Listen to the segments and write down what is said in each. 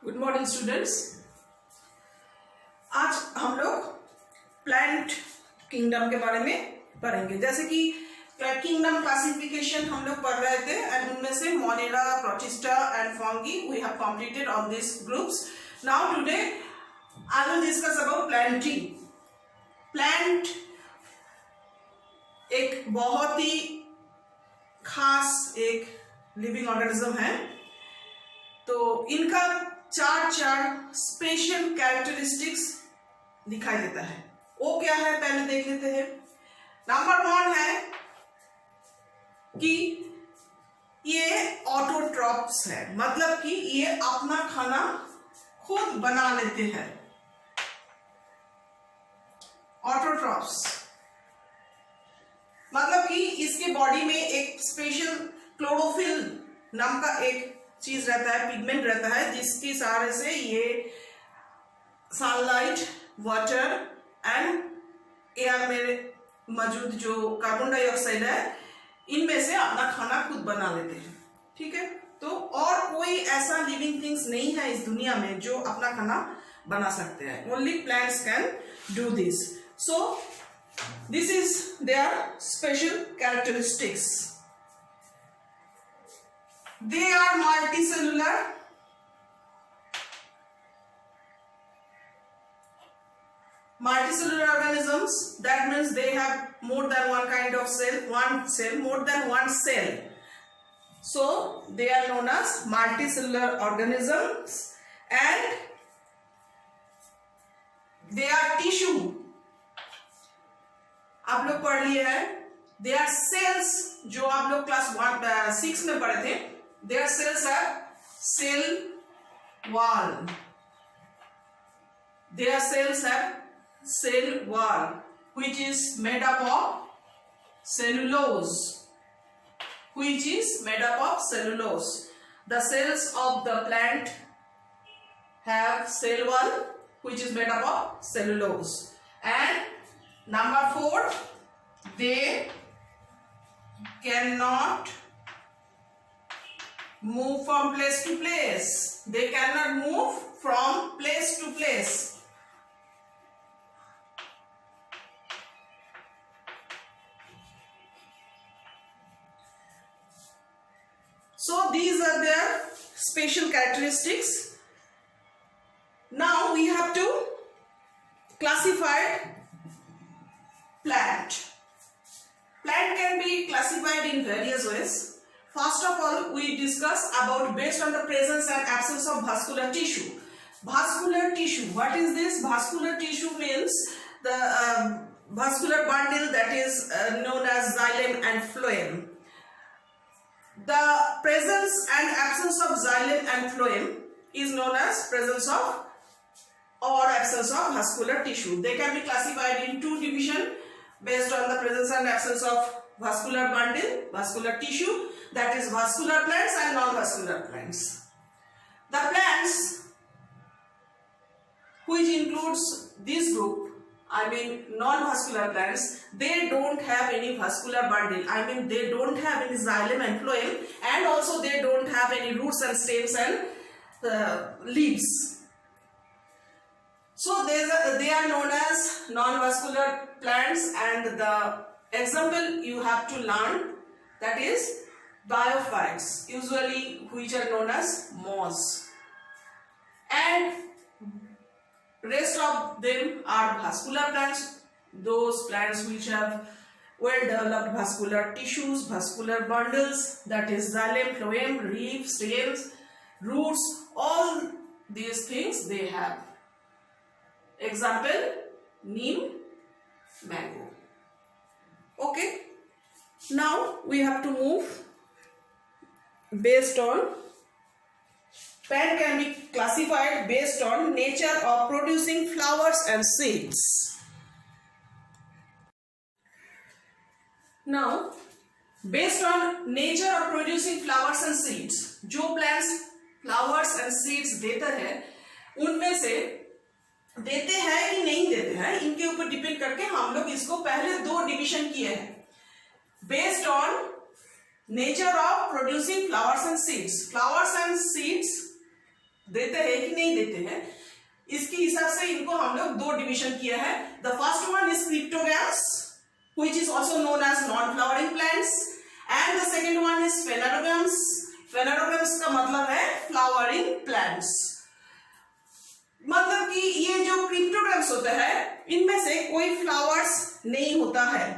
Good morning students. आज हम लोग प्लांट किंगडम के बारे में पढ़ेंगे। जैसे कि किंगडम क्लासिफिकेशन हम लोग पढ़ रहे थे एंड उनमें से Monera, Protista and Fungi we have completed on this groups. Now today I will discuss about planting. Plant एक बहुत ही खास एक लिविंग ऑर्गेनिज्म है। तो इनका चार स्पेशल कैरेक्टरिस्टिक्स दिखाई देता है। वो क्या है पहले देख लेते हैं। नंबर 1 है कि ये ऑटोट्रॉप्स है, मतलब कि ये अपना खाना खुद बना लेते हैं। ऑटोट्रॉप्स मतलब कि इसके बॉडी में एक स्पेशल क्लोरोफिल नाम का एक चीज रहता है, पिगमेंट रहता है, जिसके सहारे से ये सनलाइट, वाटर एंड एयर में मौजूद जो कार्बन डाइऑक्साइड है इनमें से अपना खाना खुद बना लेते हैं। ठीक है, तो और कोई ऐसा लिविंग थिंग्स नहीं है इस दुनिया में जो अपना खाना बना सकते हैं। Only plants can do this. So this is their special characteristics. They are multicellular. Multicellular organisms, that means they have more than one kind of cell, more than one cell. So they are known as multicellular organisms and they are tissue. आप लोग पढ़ लिए हैं। They are cells, जो आप लोग class 6 में पढ़े थे। Their cells are cell wall. Their cells have cell wall, which is made up of cellulose. Which is made up of cellulose. The cells of the plant have cell wall, which is made up of cellulose. And number 4, they cannot move from place to place. They cannot move from place to place. So these are their special characteristics. Now we have to classify plant. Plant can be classified in various ways. First of all, we discuss about based on the presence and absence of vascular tissue. Vascular tissue. What is this? Vascular tissue means the vascular bundle that is known as xylem and phloem. The presence and absence of xylem and phloem is known as presence of or absence of vascular tissue. They can be classified in 2 divisions based on the presence and absence of vascular bundle, vascular tissue, that is vascular plants and non-vascular plants. The plants which includes this group, I mean non-vascular plants, they don't have any vascular bundle. I mean they don't have any xylem and phloem, and also they don't have any roots and stems and leaves. So they are known as non-vascular plants, and the example you have to learn, that is biophytes, usually which are known as moss, and rest of them are vascular plants, those plants which have well developed vascular tissues, vascular bundles, that is xylem, phloem, leaves, stems, roots, all these things they have. Example, neem, mango. Okay, now we have to move based on plant can be classified based on nature of producing flowers and seeds. Now based on nature of producing flowers and seeds, जो plants flowers and seeds देता है उनमें से देते हैं कि नहीं देते हैं, इनके ऊपर डिपेंड करके हम लोग इसको पहले 2 डिवीजन किए हैं। Based on nature of producing flowers and seeds देते हैं कि नहीं देते हैं, इसके हिसाब से इनको हम लोग दो डिवीजन किया है। The first one is cryptogams which is also known as non flowering plants and the second one is phanerogams. Phanerogams का मतलब है फ्लावरिंग प्लांट्स। मतलब कि ये जो क्रिप्टोगैम्स होता है इनमें से कोई फ्लावर्स नहीं होता है,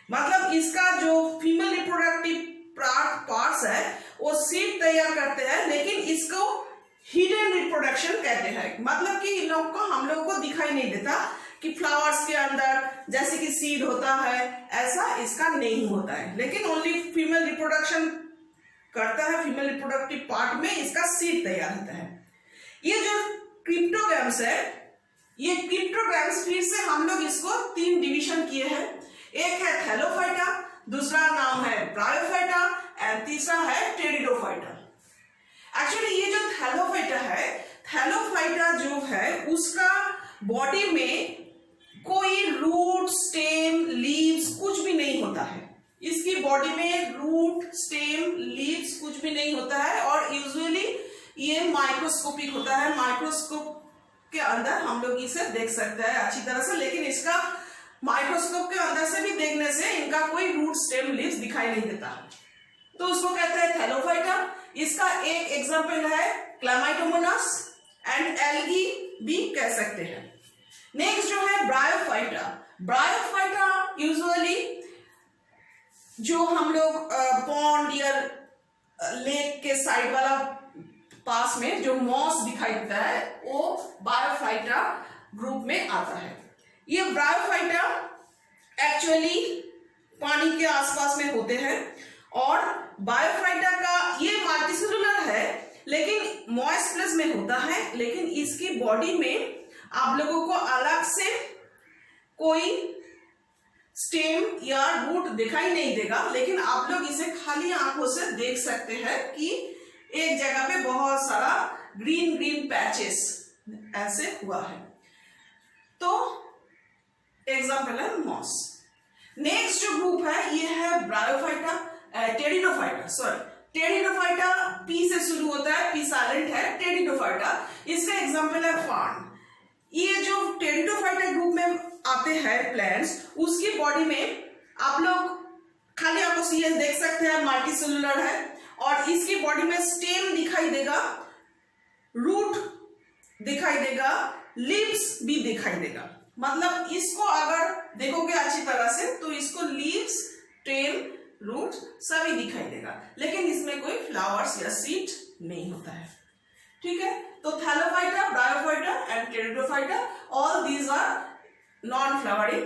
मतलब इसका जो फीमेल रिप्रोडक्टिव पार्ट्स है वो सीड तैयार करते हैं, लेकिन इसको हिडन रिप्रोडक्शन कहते हैं। मतलब कि इन लोग को हम लोग को दिखाई नहीं देता कि फ्लावर्स के अंदर जैसे कि सीड होता है, ऐसा इसका नहीं होता है, लेकिन ओनली फीमेल रिप्रोडक्शन करता है, फीमेल रिप्रोडक्टिव पार्ट में इसका सीड तैयार होता है। ये जो क्रिप्टोगैम्स है, ये क्रिप्टोगैम्स फिर से हम लोग इसको तीन डिवीजन किए हैं। एक है थैलोफाइटा, दूसरा नाम है ब्रायोफाइटा एंड तीसरा है टेरिडोफाइटा। एक्चुअली ये जो थैलोफाइटा है, थैलोफाइटा जो है उसका बॉडी में कोई रूट, स्टेम, लीव्स कुछ भी नहीं होता है। इसकी बॉडी में रूट, स्टेम, लीव्स कुछ भी नहीं होता है और यूजुअली ये माइक्रोस्कोपिक होता है। माइक्रोस्कोप के अंदर हम लोग इसे देख सकते हैं अच्छी तरह से, लेकिन इसका माइक्रोस्कोप के अंदर से भी देखने से इनका कोई रूट, स्टेम, लीव्स दिखाई नहीं देता, तो उसको कहते हैं थैलोफाइटा। इसका एक एग्जांपल है क्लैमाइटोमोनास एंड एल्गी भी कह सकते हैं। नेक्स्ट जो है ब्रायोफाइटा। ब्रायोफाइटा यूजुअली जो हम लोग पॉन्ड या लेक के साइड वाला पास में जो मॉस दिखाई देता है वो ब्रायोफाइटा ग्रुप में आता है। ये ब्रायोफाइटा एक्चुअली पानी के आसपास में होते हैं और ब्रायोफाइटा का ये मल्टीसेलुलर है लेकिन मॉइस्ट प्लेस में होता है, लेकिन इसकी बॉडी में आप लोगों को अलग से कोई स्टेम या रूट दिखाई नहीं देगा, लेकिन आप लोग इसे खाली आंखों से देख सकते हैं कि एक जगह पे बहुत सारा ग्रीन ग्रीन पैचेस ऐसे हुआ है, तो एग्जाम्पल है मॉस। नेक्स्ट जो ग्रुप है ये है ब्रायोफाइटा, टेरिडोफाइटा, टेरिडोफाइटा पी से शुरू होता है, पी साइलेंट है, टेरिडोफाइटा। इसका एग्जाम्पल है फार्न। ये जो टेरिडोफाइटा ग्रुप में आते हैं प्लांट्स, उसकी बॉडी में आप लोग खाली आपको सीएस देख सकते हैं, मल्टीसेलुलर है और इसकी बॉडी में स्टेम दिखाई देगा, रूट दिखाई देगा, लीव्स भी दिखाई देगा। मतलब इसको अगर देखोगे अच्छी तरह से तो इसको लीव्स, स्टेम, रूट सभी दिखाई देगा, लेकिन इसमें कोई फ्लावर्स या सीड नहीं होता है। ठीक है, तो Thallophyta, Bryophyta and Pteridophyta, all these are non flowering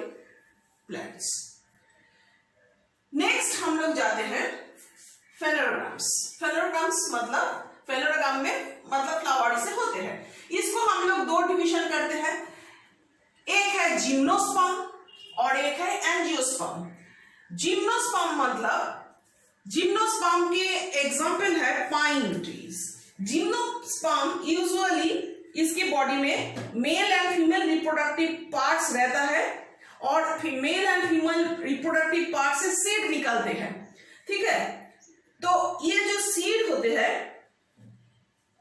plants. Next हम लोग जाते हैं फेनेरोगैम्स। फेनेरोगैम्स मतलब फेनेरोगैम में मतलब फ्लावर से होते हैं। इसको हम लोग दो डिवीजन करते हैं, एक है जिम्नोस्पर्म और एक है एंजियोस्पर्म। जिम्नोस्पर्म मतलब जिम्नोस्पर्म के एग्जाम्पल है पाइन ट्रीज। जिम्नोस्पर्म यूजुअली इसकी बॉडी में male and female reproductive parts रहता है और male and female reproductive part से सीड निकलते हैं। ठीक है, तो ये जो सीड होते हैं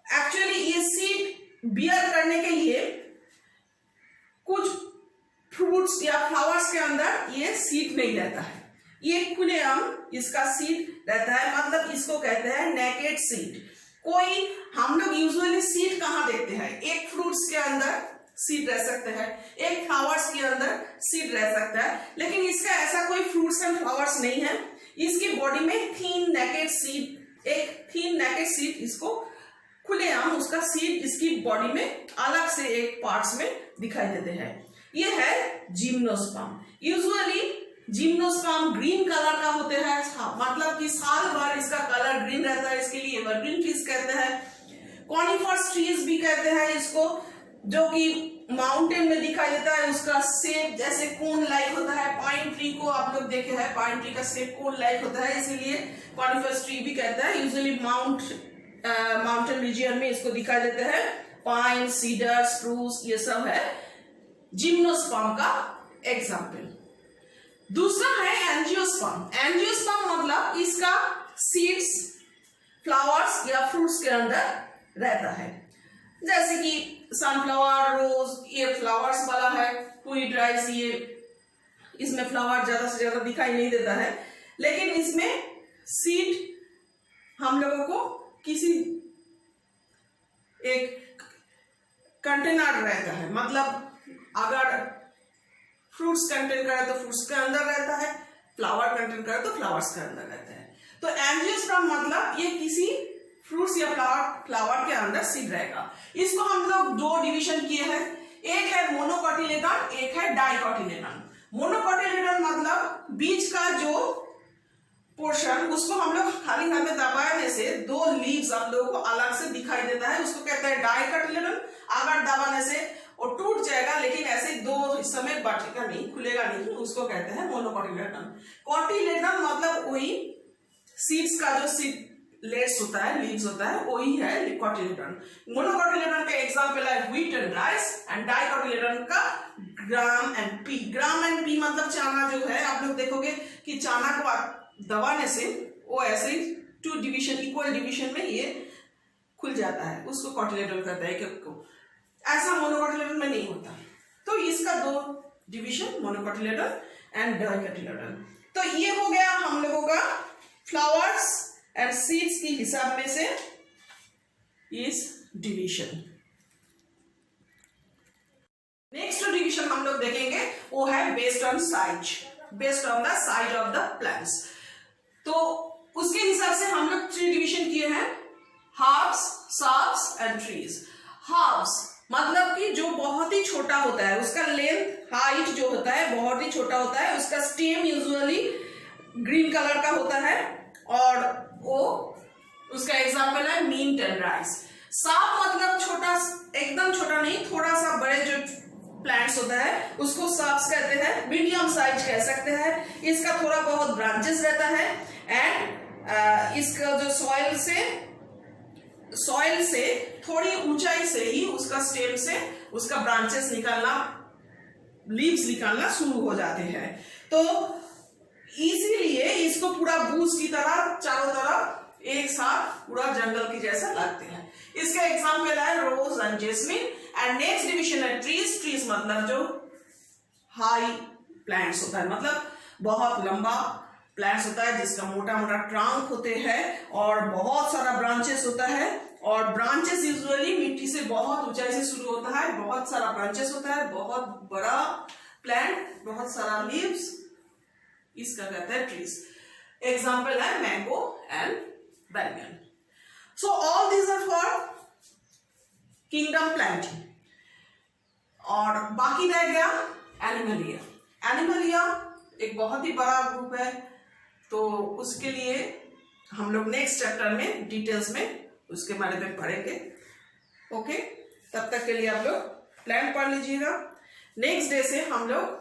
एक्चुअली ये सीड बियर करने के लिए कुछ फ्रूट्स या फ्लावर्स के अंदर ये सीड नहीं रहता है, ये खुलेआम इसका सीड रहता है, मतलब इसको कहते हैं नेकेड सीड। कोई हम लोग यूजुअली सीड कहाँ देखते हैं, एक फ्रूट्स के अंदर सीड रह सकते हैं, एक फ्लावर्स के अंदर सीड रह सकता है, लेकिन इसका ऐसा कोई फ्रूट्स एंड फ्लावर्स नहीं है। इसकी बॉडी में थीन नेकेड सीड, एक थीन नेकेड सीड, इसको खुलेआम उसका सीड इसकी बॉडी में अलग से एक पार्ट्स में दिखाई देते हैं। ये है gymnosperm. Usually gymnosperm green colour का होते हैं, मतलब कि साल भर इसका कलर ग्रीन रहता है, इसके लिए एवरग्रीन ट्रीज कहते हैं। कॉनिफरस ट्रीज भी कहते हैं इसको, जो कि माउंटेन में दिखाई देता है, उसका शेप जैसे कोन लाइक होता है। पाइन ट्री को आप लोग देखे हैं, पाइन ट्री का शेप कोन लाइक होता है, इसीलिए कॉनिफरस ट्री भी कहते हैं। यूजुअली माउंटेन रीजियन में इसको दिखाई देते हैं। पाइन, सीडर, स्प्रूस, ये सब है जिम्नोस्पर्म का एग्जाम्पल। दूसरा है एंजियोस्पर्म। एंजियोस्पर्म मतलब इसका सीड्स फ्लावर्स या फ्रूट्स के अंदर रहता है। जैसे कि सनफ्लावर, रोज, ये फ्लावर्स वाला है, ट्विड राइस, ये इसमें फ्लावर ज्यादा से ज्यादा दिखाई नहीं देता है, लेकिन इसमें सीड हम लोगों को किसी एक कंटेनर रहता है, मतलब अगर फ्रूट्स कंटेन करे तो फ्रूट्स के अंदर रहता है, फ्लावर कंटेन करे तो फ्लावर्स के अंदर रहता है। तो एंजियोस्पर्म मतलब ये किसी फ्रूट्स या फ्लावर के अंदर सीड रहेगा। इसको हम लोग दो डिवीजन किए हैं, एक है मोनोकोटिलेडन, एक है डाइकोटिलेडन। मोनोकोटिलेडन मतलब बीज का जो पोर्शन, उसको हम लोग खाली हाथ में दबाने से दो लीव्स हम लोगों को अलग से दिखाई देता है, उसको कहते हैं डाइकोटिलेडन। अगर दबाने से वो टूट जाएगा, लेकिन ऐसे दो हिस्से में बटेगा नहीं, खुलेगा नहीं, उसको कहते हैं मोनोकोटिलेडन। कोटिलेडन मतलब वही सीड्स का जो सीड लेट्स होता है, लीव्स होता है, वही है कोटिलेडन। मोनोकोटिलेडन का एग्जांपल है wheat and rice, and dicotyledon का gram and pea. Gram and pea मतलब चना जो है, आप लोग देखोगे कि चना को दबाने से वो ऐसे टू डिवीजन, इक्वल डिवीजन में ये खुल जाता है, उसको कोटिलेडन कहते हैं। ऐसा मोनोकोटिलेडन में नहीं होता। तो इसका दो डिवीजन, मोनोकोटिलेडन एंड डाइकोटिलेडन। तो ये हो गया हम लोगों का फ्लावर्स एंड सीड्स की हिसाब में से इस डिवीजन। नेक्स्ट डिवीजन हम लोग देखेंगे वो है based on size, based on the size of the plants. तो उसके हिसाब से हम लोग 3 डिवीजन किए हैं, herbs, shrubs and trees. Herbs मतलब कि जो बहुत ही छोटा होता है, उसका लेंथ हाइट जो होता है बहुत ही छोटा होता है, उसका स्टेम यूजुअली ग्रीन कलर का होता है, और वो उसका एग्जांपल है मिंट एंड राइस। श्रब मतलब छोटा, एकदम छोटा नहीं, थोड़ा सा बड़े जो प्लांट्स होता है उसको श्रब्स कहते हैं, मीडियम साइज कह सकते हैं। इसका थोड़ा बहुत ब्रांचेस रहता है, एंड इसका जो सॉइल से थोड़ी ऊंचाई से ही उसका स्टेम से उसका ब्रांचेस निकलना, लीव्स निकलना शुरू हो जाते हैं। तो इसीलिए इसको पूरा बूच की तरह चारों तरफ एक साथ पूरा जंगल की जैसा लगते हैं। इसका एग्जांपल है rose and jasmine. And next division है ट्रीज। ट्रीज मतलब जो हाई प्लांट्स होता है, मतलब बहुत लंबा प्लांट्स होता है जिसका मोटा मोटा ट्रंक होते हैं और बहुत सारा ब्रांचेस होता है, और ब्रांचेस यूजुअली मिट्टी से बहुत ऊंचाई से शुरू होता है, बहुत सारा ब्रांचेस होता है, बहुत बड़ा प्लांट, बहुत सारा लीव्स, इसका कहते हैं ट्रीज। एग्जांपल है मैंगो एंड बैंगन। So all these are for kingdom planting. और बाकी रह गया एनिमलिया। एनिमलिया एक बहुत ही बड़ा ग्रुप है, तो उसके लिए हम लोग नेक्स्ट चैप्टर में डिटेल्स में उसके बारे में पढ़ेंगे। ओके, तब तक के लिए आप लोग प्लान पढ़ लीजिएगा। नेक्स्ट डे से हम लोग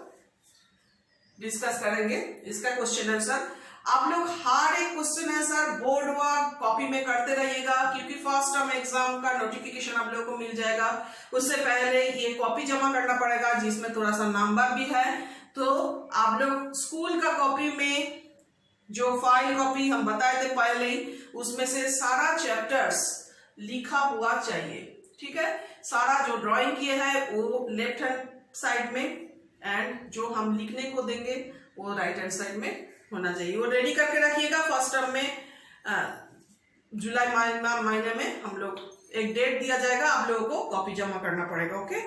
डिस्कस करेंगे इसका क्वेश्चन आंसर। आप लोग हर एक question answer board work copy में करते रहिएगा, क्योंकि फर्स्ट टर्म एग्जाम का नोटिफिकेशन आप लोगों को मिल जाएगा। उससे पहले ये कॉपी जमा करना पड़ेगा जिसमें थोड़ा सा नंबर भी है। तो आप लोग स्कूल का कॉपी में जो फाइल कॉपी हम बताए थे पहले ही, उसमें से सारा चैप्टर्स लिखा हुआ चाहिए, ठीक है। सारा जो ड्राइंग किया है वो लेफ्ट हैंड साइड में, एंड जो हम लिखने को देंगे वो राइट हैंड साइड में होना चाहिए। वो रेडी करके रखिएगा। फर्स्ट टर्म में जुलाई महीने में हम लोग एक डेट दिया जाएगा, आप लोगों को कॉपी जमा करना पड़ेगा। ओके,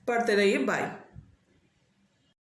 पढ़ते रहिए। बाय।